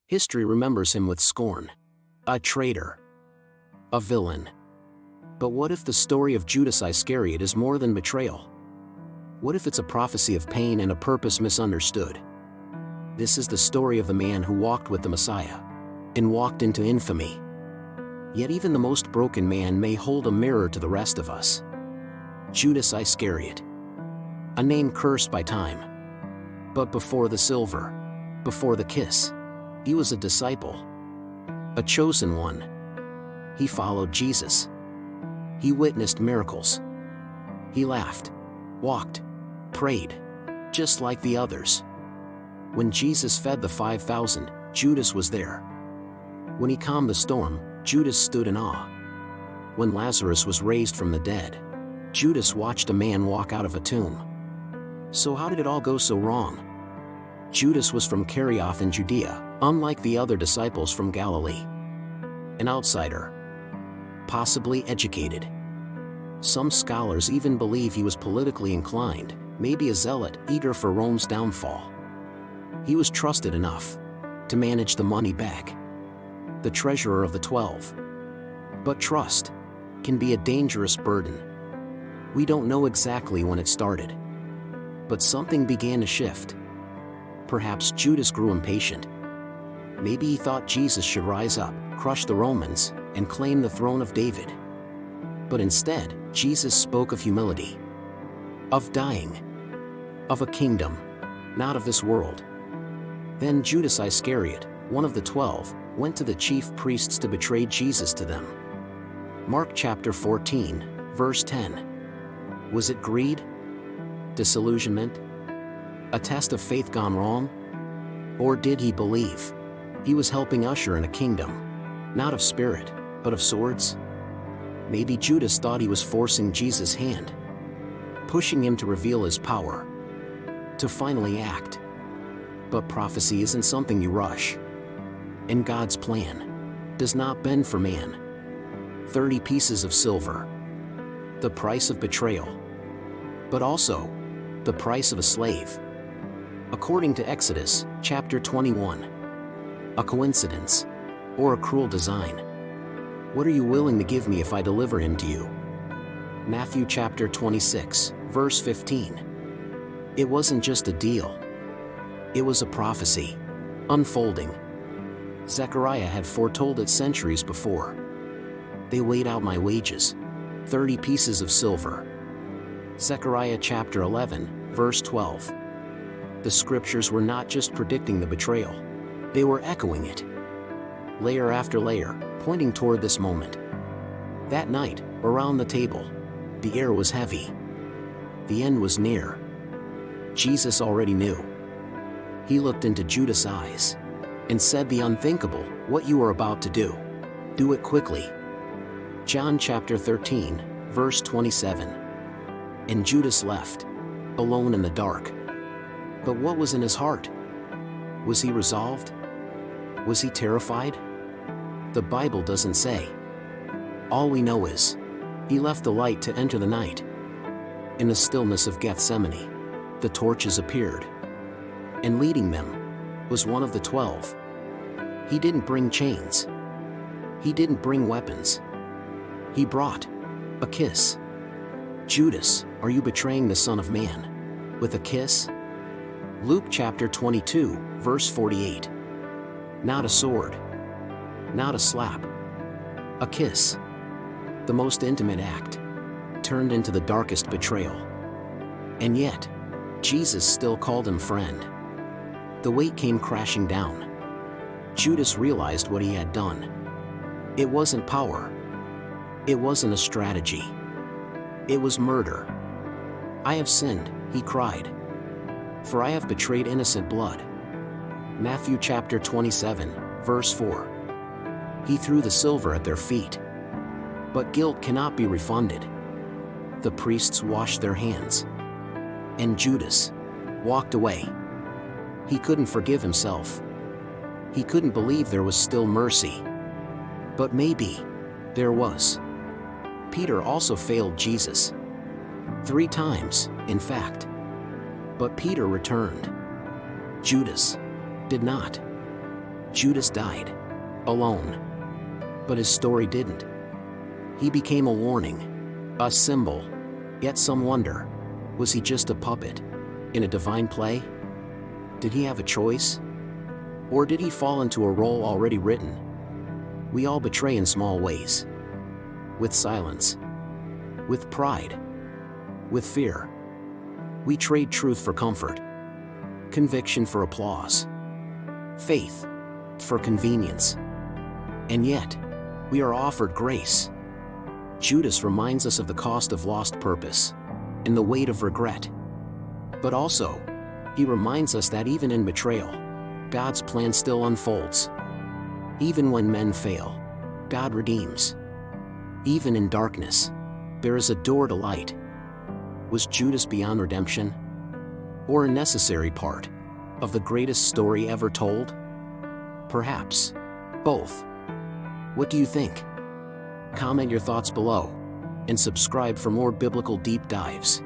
History remembers him with scorn. A traitor. A villain. But what if the story of Judas Iscariot is more than betrayal? What if it's a prophecy of pain and a purpose misunderstood? This is the story of the man who walked with the Messiah and walked into infamy. Yet even the most broken man may hold a mirror to the rest of us. Judas Iscariot. A name cursed by time. But before the silver, before the kiss, he was a disciple. A chosen one. He followed Jesus. He witnessed miracles. He laughed, walked, prayed, just like the others. When Jesus fed the 5,000, Judas was there. When he calmed the storm, Judas stood in awe. When Lazarus was raised from the dead, Judas watched a man walk out of a tomb. So how did it all go so wrong? Judas was from Iscariot in Judea, unlike the other disciples from Galilee. An outsider. Possibly educated. Some scholars even believe he was politically inclined, maybe a zealot eager for Rome's downfall. He was trusted enough to manage the money bag. The treasurer of the 12. But trust can be a dangerous burden. We don't know exactly when it started. But something began to shift. Perhaps Judas grew impatient. Maybe he thought Jesus should rise up, crush the Romans, and claim the throne of David. But instead, Jesus spoke of humility, of dying, of a kingdom, not of this world. Then Judas Iscariot, one of the 12, went to the chief priests to betray Jesus to them. Mark chapter 14, verse 10. Was it greed? Disillusionment? A test of faith gone wrong? Or did he believe he was helping usher in a kingdom, not of spirit, but of swords? Maybe Judas thought he was forcing Jesus' hand, pushing him to reveal his power, to finally act. But prophecy isn't something you rush. And God's plan does not bend for man. 30 pieces of silver. The price of betrayal. But also, the price of a slave. According to Exodus, chapter 21. A coincidence, or a cruel design? What are you willing to give me if I deliver him to you? Matthew chapter 26, verse 15. It wasn't just a deal. It was a prophecy, unfolding. Zechariah had foretold it centuries before. They weighed out my wages, 30 pieces of silver. Zechariah chapter 11, verse 12. The scriptures were not just predicting the betrayal, they were echoing it. Layer after layer, pointing toward this moment. That night, around the table, the air was heavy. The end was near. Jesus already knew. He looked into Judas' eyes and said the unthinkable, what you are about to do. Do it quickly. John chapter 13, verse 27. And Judas left, alone in the dark. But what was in his heart? Was he resolved? Was he terrified? The Bible doesn't say. All we know is, he left the light to enter the night. In the stillness of Gethsemane, the torches appeared. And leading them was one of the 12. He didn't bring chains. He didn't bring weapons. He brought a kiss. Judas, are you betraying the Son of Man with a kiss? Luke chapter 22, verse 48. Not a sword. Not a slap. A kiss. The most intimate act, turned into the darkest betrayal. And yet, Jesus still called him friend. The weight came crashing down. Judas realized what he had done. It wasn't power. It wasn't a strategy. It was murder. I have sinned, he cried. For I have betrayed innocent blood. Matthew chapter 27, verse 4. He threw the silver at their feet. But guilt cannot be refunded. The priests washed their hands. And Judas walked away. He couldn't forgive himself. He couldn't believe there was still mercy. But maybe there was. Peter also failed Jesus. 3 times, in fact. But Peter returned. Judas did not. Judas died. Alone. But his story didn't. He became a warning. A symbol. Yet some wonder, was he just a puppet in a divine play? Did he have a choice? Or did he fall into a role already written? We all betray in small ways. With silence. With pride. With fear. We trade truth for comfort. Conviction for applause. Faith for convenience. And yet, we are offered grace. Judas reminds us of the cost of lost purpose and the weight of regret. But also, he reminds us that even in betrayal, God's plan still unfolds. Even when men fail, God redeems. Even in darkness, there is a door to light. Was Judas beyond redemption? Or a necessary part of the greatest story ever told? Perhaps both. What do you think? Comment your thoughts below and subscribe for more biblical deep dives.